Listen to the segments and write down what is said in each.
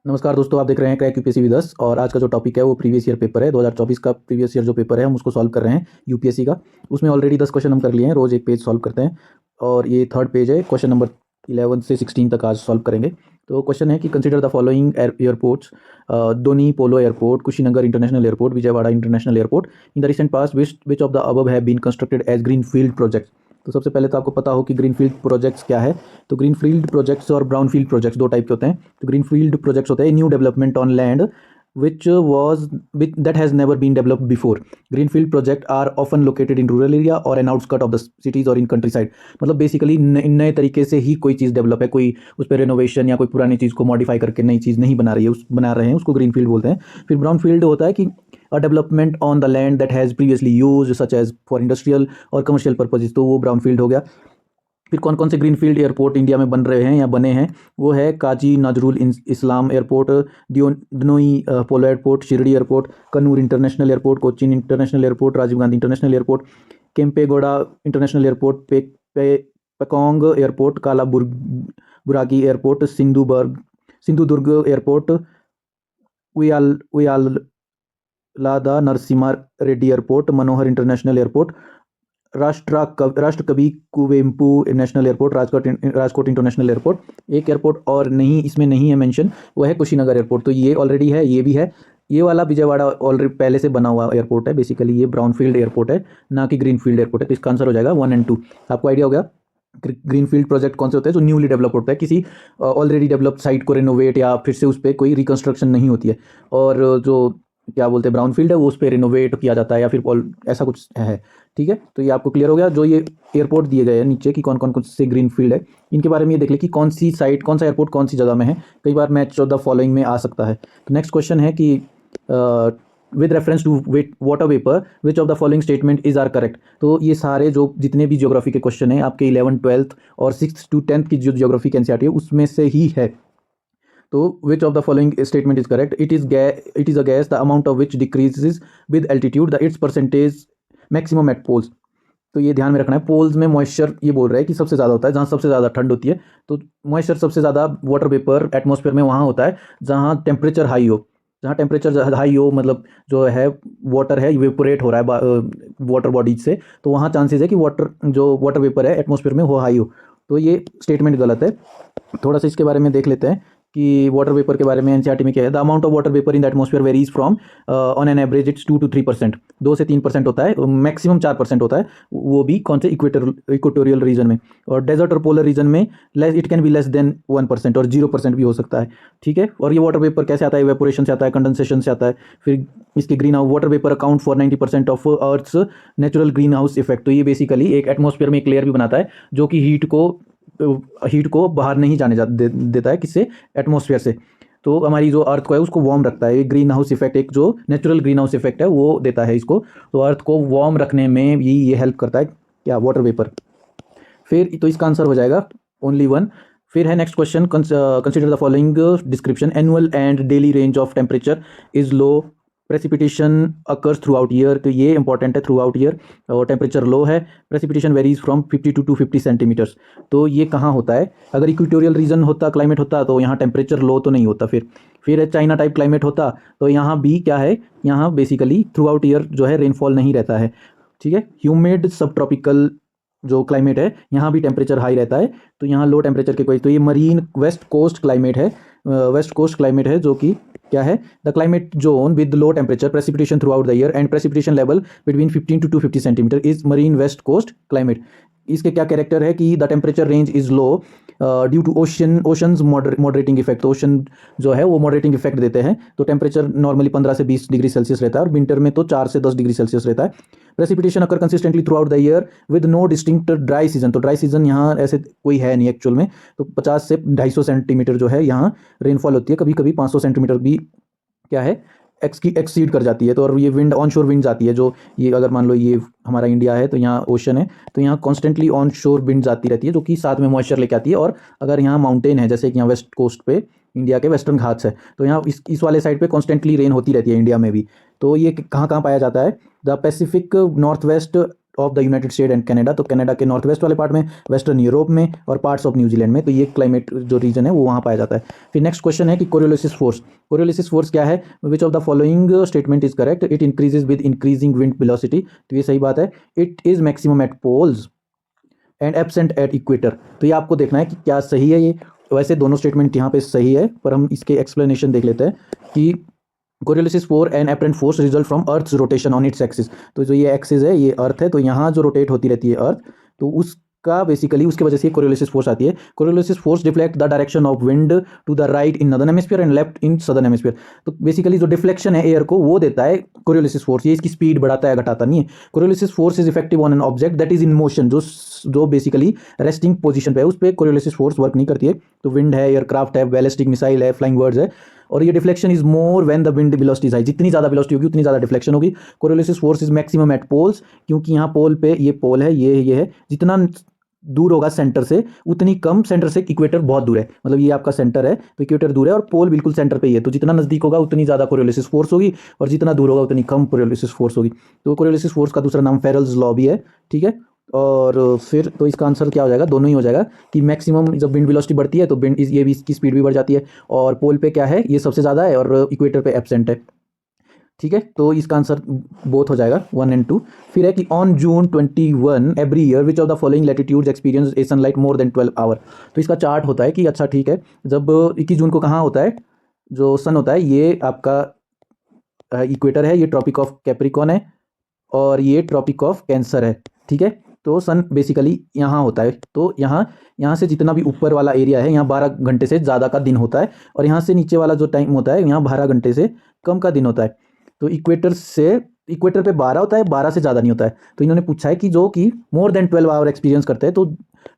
नमस्कार दोस्तों, आप देख रहे हैं क्रैक यूपीएससी विद अस। और आज का जो टॉपिक है वो प्रीवियस ईयर पेपर है। 2024 का प्रीवियस ईयर जो पेपर है हम उसको सॉल्व कर रहे हैं यूपीएससी का। उसमें ऑलरेडी 10 क्वेश्चन हम कर लिए हैं, रोज़ एक पेज सॉल्व करते हैं और ये थर्ड पेज है। क्वेश्चन नंबर 11 से 16 तक आज सॉल्व करेंगे। तो क्वेश्चन है कि consider the following airports: Donyi Polo airport, Kushinagar international airport, Vijayawada international airport. In the recent past which of the above have been constructed as green field project. तो सबसे पहले तो आपको पता हो कि ग्रीनफील्ड प्रोजेक्ट्स क्या है। तो ग्रीनफील्ड प्रोजेक्ट्स और ब्राउनफील्ड प्रोजेक्ट्स दो टाइप के होते हैं। तो ग्रीनफील्ड प्रोजेक्ट्स होते हैं new development on land which was that has never been developed before. Greenfield projects are often located in rural area or an outskirt of the cities or in countryside. मतलब basically नए तरीके से ही कोई चीज़ develop है, कोई उस पर renovation या कोई पुरानी चीज़ को मॉडिफाई करके नई चीज़ नहीं बना रही है, बना रहे हैं, उसको ग्रीनफील्ड बोलते हैं। फिर ब्राउनफील्ड होता है कि a development on the land that has previously use such as for industrial और कमर्शियल पर्पजेज, तो वो ब्राउनफील्ड हो गया। फिर कौन कौन से ग्रीनफील्ड एयरपोर्ट इंडिया में बन रहे हैं या बने हैं, वो है Kazi Nazrul Islam airport, Donyi Polo airport, Shirdi airport, Kannur international airport, Cochin international airport, Rajiv Gandhi international airport, Kempegowda international airport, Pakyong airport, Buraki airport, Sindhudurg airport, Uyyalawada Narasimha Reddy airport, Manohar international airport, Rashtrakavi Kuvempu national airport, Rajkot international airport. एक एयरपोर्ट और नहीं इसमें नहीं है मेंशन, वो है कुशीनगर एयरपोर्ट। तो ये ऑलरेडी है, ये भी है। ये वाला विजयवाड़ा ऑलरेडी पहले से बना हुआ एयरपोर्ट है। बेसिकली ये ब्राउनफील्ड एयरपोर्ट है, ना कि ग्रीनफील्ड एयरपोर्ट है। तो इसका आंसर हो जाएगा 1 और 2। आपको आइडिया हो गया ग्रीनफील्ड प्रोजेक्ट कौन से होते हैं? जो न्यूली डेवलप होता है, किसी ऑलरेडी डेवलप्ड साइट को रिनोवेट या फिर से उस पर कोई रिकंस्ट्रक्शन नहीं होती है। और जो क्या बोलते हैं ब्राउनफील्ड है, वो उस पर रिनोवेट किया जाता है या फिर ऐसा कुछ है। ठीक है, तो ये आपको क्लियर हो गया। जो ये एयरपोर्ट दिए गए हैं नीचे कि कौन कौन से ग्रीनफील्ड है, इनके बारे में ये देख ले कि कौन सी साइट, कौन सा एयरपोर्ट कौन सी जगह में है। कई बार मैच ऑफ द फॉलोइंग में आ सकता है। तो नेक्स्ट क्वेश्चन है कि with reference to water vapour which of the following statement is are correct. तो ये सारे जो जितने भी ज्योग्राफी के क्वेश्चन हैं आपके 11th 12th और 6th to 10th की जो ज्योग्राफी की एनसीईआरटी है उसमें से ही है। तो which of the following statement is correct? It is a gas the amount of which decreases with altitude, the its percentage maximum at poles. तो ये ध्यान में रखना है, पोल्स में मॉइस्चर ये बोल रहा है कि सबसे ज़्यादा होता है जहाँ सबसे ज़्यादा ठंड होती है। तो मॉइस्चर सबसे ज़्यादा वाटर वेपर एटमॉस्फेयर में वहाँ होता है जहाँ टेम्परेचर हाई हो। जहाँ टेम्परेचर हाई हो मतलब जो है वाटर है इवेपोरेट हो रहा है वाटर बॉडीज से, तो वहाँ चांसेस है कि वाटर वेपर है एटमॉस्फेयर में वो हाई हो। तो ये स्टेटमेंट गलत है। थोड़ा सा इसके बारे में देख लेते हैं कि वाटर वेपर के बारे में एनसीईआरटी में क्या है। The amount of water vapour in the atmosphere varies from on an average it's 2 to 3%, 2 से 3% होता है, मैक्सिमम 4% होता है। वो भी कौन से इक्वेटोरियल रीजन में, और डेजर्ट और पोलर रीजन में it can be less than 1% और 0% भी हो सकता है। ठीक है, और ये वाटर वेपर कैसे आता है? इवेपोरेशन से आता है, कंडेंसेशन से आता है। फिर इसके green house water vapour account for 90% of earth's natural green house effect. तो ये बेसिकली एक एटमॉस्फेयर में एक लेयर भी बनाता है जो कि हीट को बाहर नहीं जाने देता है, किससे? एटमॉस्फेयर से। तो हमारी जो अर्थ को है उसको वार्म रखता है। ग्रीन हाउस इफेक्ट एक जो नेचुरल ग्रीन हाउस इफेक्ट है वो देता है इसको। तो अर्थ को वार्म रखने में भी ये हेल्प करता है, क्या? Water vapour. फिर तो इसका आंसर हो जाएगा ओनली 1। फिर है next question, consider the following description: annual and daily range of temperature is low, precipitation occurs throughout year. तो ये इंपॉर्टेंट है, थ्रू आउट ईयर। और टेम्परेचर लो है, precipitation varies from 52 to 50 centimetres. तो ये कहाँ होता है? अगर इक्वेटोरियल रीजन होता, क्लाइमेट होता, तो यहाँ टेम्परेचर लो तो नहीं होता। फिर चाइना टाइप क्लाइमेट होता तो यहाँ भी क्या है, यहाँ बेसिकली थ्रू आउट ईयर जो है रेनफॉल नहीं रहता है। ठीक है, ह्यूमिड सब ट्रॉपिकल जो क्लाइमेट है यहाँ भी टेम्परेचर हाई रहता है। तो यहाँ लो टेम्परेचर के कोई, तो ये मरीन वेस्ट कोस्ट क्लाइमेट है, वेस्ट कोस्ट क्लाइमेट है जो कि क्या है? The climate zone with low temperature, precipitation throughout the year and precipitation level between 15 to 250 centimetre is marine west coast climate. इसके क्या कैरेक्टर है कि the temperature range is low due to ocean's moderating effect. तो ocean जो है वो moderating effect देते हैं। तो टेम्परेचर नॉर्मली 15 से 20 डिग्री सेल्सियस रहता है और विंटर में तो 4 से 10 डिग्री सेल्सियस रहता है। Precipitation occur consistently throughout the year with no distinct dry season. तो ड्राई सीजन यहाँ ऐसे कोई है नहीं एक्चुअल में। तो 50 से 250 सेंटीमीटर जो है यहाँ रेनफॉल होती है, कभी कभी 500 सेंटीमीटर भी क्या है एक्सीड कर जाती है। तो और ये विंड ऑन शोर विंड्स आती है, जो ये अगर मान लो ये हमारा इंडिया है तो यहाँ ओशन है, तो यहाँ कॉन्स्टेंटली ऑन शोर विंड्स आती रहती है जो कि साथ में मॉइस्चर लेके आती है। और अगर यहाँ माउंटेन है, जैसे कि यहाँ वेस्ट कोस्ट पे इंडिया के वेस्टर्न घाट्स है, तो यहाँ इस वाले साइड पे कॉन्स्टेंटली रेन होती रहती है इंडिया में भी। तो ये कहाँ कहाँ पाया जाता है? The Pacific north west of the United state and Canada, तो कनाडा के नॉर्थ वेस्ट वाले पार्ट में, वेस्टर्न यूरोप में और पार्ट्स ऑफ न्यूजीलैंड में, तो ये क्लाइमेट जो रीजन है वो वहाँ पाया जाता है। फिर नेक्स्ट क्वेश्चन है कि कोरियोलिसिस फोर्स, कोरियोलिसिस फोर्स क्या है, which of the following statement is correct, it increases with increasing wind velocity, तो ये सही बात है। It is maximum at poles and absent at equator, तो ये आपको देखना है कि क्या सही है ये। वैसे दोनों स्टेटमेंट यहाँ पे सही है, पर हम इसके एक्सप्लेनेशन देख लेते हैं कि Coriolis force and apparent force result from earth's rotation on its axis, तो जो ये एक्सिस है ये अर्थ है, तो यहाँ जो रोटेट होती रहती है अर्थ, तो उसका बेसिकली उसकी वजह से कोरियोलिसिस फोर्स आती है। Coriolis force deflect the direction of wind to the right in northern hemisphere and left in southern hemisphere, तो बेसिकली जो डिफ्लेक्शन है एयर को वो देता है कोरियोलिसिस फोर्स, ये इसकी स्पीड बढ़ाता है घटाता नहीं है। Coriolis force is effective on an object that is in motion, जो बेसिकली रेस्टिंग पोजीशन पे है उस पर कोरियोलिसिस फोर्स वर्क नहीं करती है, तो विंड है, एयरक्राफ्ट है, बैलिस्टिक मिसाइल है, फ्लाइंग बर्ड्स है। और ये deflection is more when the wind velocity is high, जितनी ज़्यादा वेलोसिटी होगी उतनी ज़्यादा डिफ्लेक्शन होगी। Coriolis force is maximum at poles, क्योंकि यहाँ पोल पे ये पोल है, ये है, जितना दूर होगा सेंटर से उतनी कम, सेंटर से इक्वेटर बहुत दूर है, मतलब ये आपका सेंटर है तो इक्वेटर दूर है और पोल बिल्कुल सेंटर पे ही है, तो जितना नज़दीक होगा उतनी ज़्यादा कोरियोलिसिस फोर्स होगी और जितना दूर होगा उतनी कम कोरियोलिसिस फोर्स होगी। तो कोरियोलिसिस फोर्स का दूसरा नाम फेरेल्स लॉ भी है, ठीक है। और फिर तो इसका आंसर क्या हो जाएगा, दोनों ही हो जाएगा कि मैक्सिमम जब विंड वेलोसिटी बढ़ती है तो विंड ये भी, इसकी स्पीड भी बढ़ जाती है, और पोल पे क्या है ये सबसे ज़्यादा है और इक्वेटर पे एब्सेंट है, ठीक है। तो इसका आंसर बोथ हो जाएगा 1 और 2। फिर है कि on June 21 every year which of the following latitudes experience a sunlight more than 12 hour, तो इसका चार्ट होता है कि अच्छा ठीक है, जब 21 जून को कहाँ होता है जो सन होता है, ये आपका इक्वेटर है, ये ट्रॉपिक ऑफ कैप्रिकॉन है और ये ट्रॉपिक ऑफ कैंसर है, ठीक है। तो सन बेसिकली यहाँ होता है, तो यहाँ से जितना भी ऊपर वाला एरिया है यहाँ 12 घंटे से ज़्यादा का दिन होता है, और यहाँ से नीचे वाला जो टाइम होता है यहाँ 12 घंटे से कम का दिन होता है। तो इक्वेटर पे 12 होता है, 12 से ज़्यादा नहीं होता है। तो इन्होंने पूछा है कि जो कि मोर देन 12 आवर एक्सपीरियंस करते हैं, तो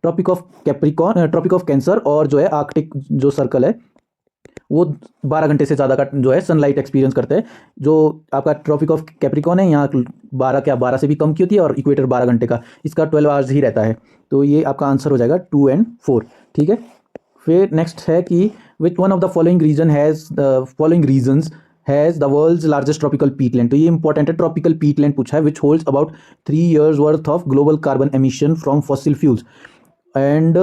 tropic of Capricorn, tropic of Cancer और जो है आर्कटिक जो सर्कल है वो 12 घंटे से ज़्यादा का जो है सनलाइट एक्सपीरियंस करते हैं। जो आपका ट्रॉपिक ऑफ कैप्रिकॉन है यहाँ 12 से भी कम की होती है, और इक्वेटर 12 घंटे का, इसका 12 आवर्स ही रहता है। तो ये आपका आंसर हो जाएगा 2 और 4, ठीक है। फिर नेक्स्ट है कि which one of the following regions has the world's largest tropical peatland, तो ये इंपॉर्टेंट है, ट्रॉपिकल पीटलैंड पूछा है, which holds about 3 years worth of global carbon emission from fossil fuels and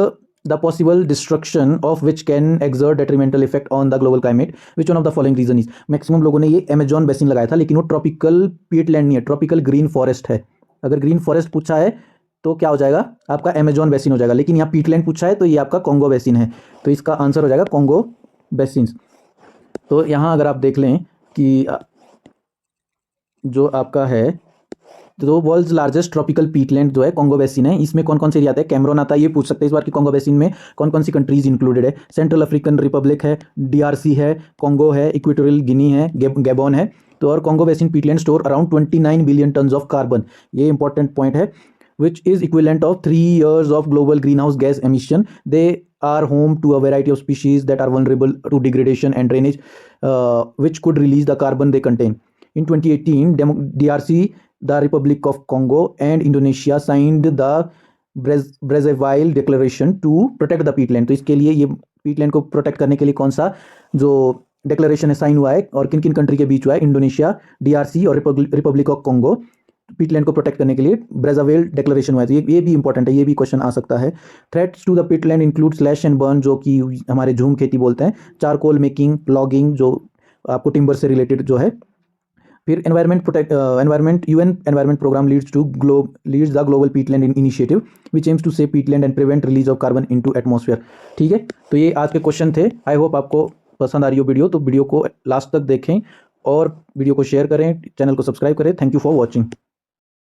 the possible destruction of which can exert detrimental effect on the global climate, which one of the following reason is। Maximum लोगों ने ये Amazon basin लगाया था, लेकिन वो tropical Peatland नहीं है, tropical green forest है। अगर ग्रीन फॉरेस्ट पूछा है तो क्या हो जाएगा आपका अमेजॉन बेसिन हो जाएगा, लेकिन यहाँ पीटलैंड पूछा है तो ये आपका कॉन्गो बेसिन है, तो इसका आंसर हो जाएगा कॉन्गो बेसिन। तो यहाँ अगर आप देख लें कि जो आपका है तो वर्ल्ड्स लार्जेस्ट ट्रॉपिकल पीटलैंड जो है कॉन्गो बेसिन है, इसमें कौन कौन से एरिया आते हैं, कैमरून आता है, ये पूछ सकते हैं इस बार कि कॉन्गो बेसिन में कौन कौन सी कंट्रीज इंक्लूडेड है। सेंट्रल अफ्रीकन रिपब्लिक है, DRC है, कॉन्गो है, इक्वेटोरियल गिनी है, गैबोन है। तो और Congo basin Peatland store around 29 billion tons of carbon, ये इंपॉर्टेंट पॉइंट है, which is equivalent of 3 years of global greenhouse gas emission. They are home to a variety of species that are vulnerable to degradation and drainage, which could release the carbon they contain. In 2018, DRC, the Republic of Congo, and Indonesia signed the Brazzaville Declaration to protect the peatland. तो इसके लिए ये peatland को protect करने के लिए कौन सा जो declaration है साइन हुआ है और किन किन कंट्री के बीच हुआ है, इंडोनेशिया, DRC और रिपब्लिक ऑफ कॉन्गो, पीटलैंड को प्रोटेक्ट करने के लिए ब्रेजावेल डिक्लेरेशन हुआ है। तो ये भी इंपॉर्टेंट है, ये भी क्वेश्चन आ सकता है। Threats to the peatland include slash and burn, जो कि हमारे झूम खेती बोलते हैं, चारकोल मेकिंग, लॉगिंग जो आपको टिम्बर से रिलेटेड जो है। फिर UN environment programme leads the global peatland initiative which aims to save peatland and prevent release of carbon into atmosphere, ठीक है। तो ये आज के क्वेश्चन थे। आई होप आपको पसंद आ रही हो वीडियो, तो वीडियो को लास्ट तक देखें और वीडियो को शेयर करें, चैनल को सब्सक्राइब करें। Thank you for watching.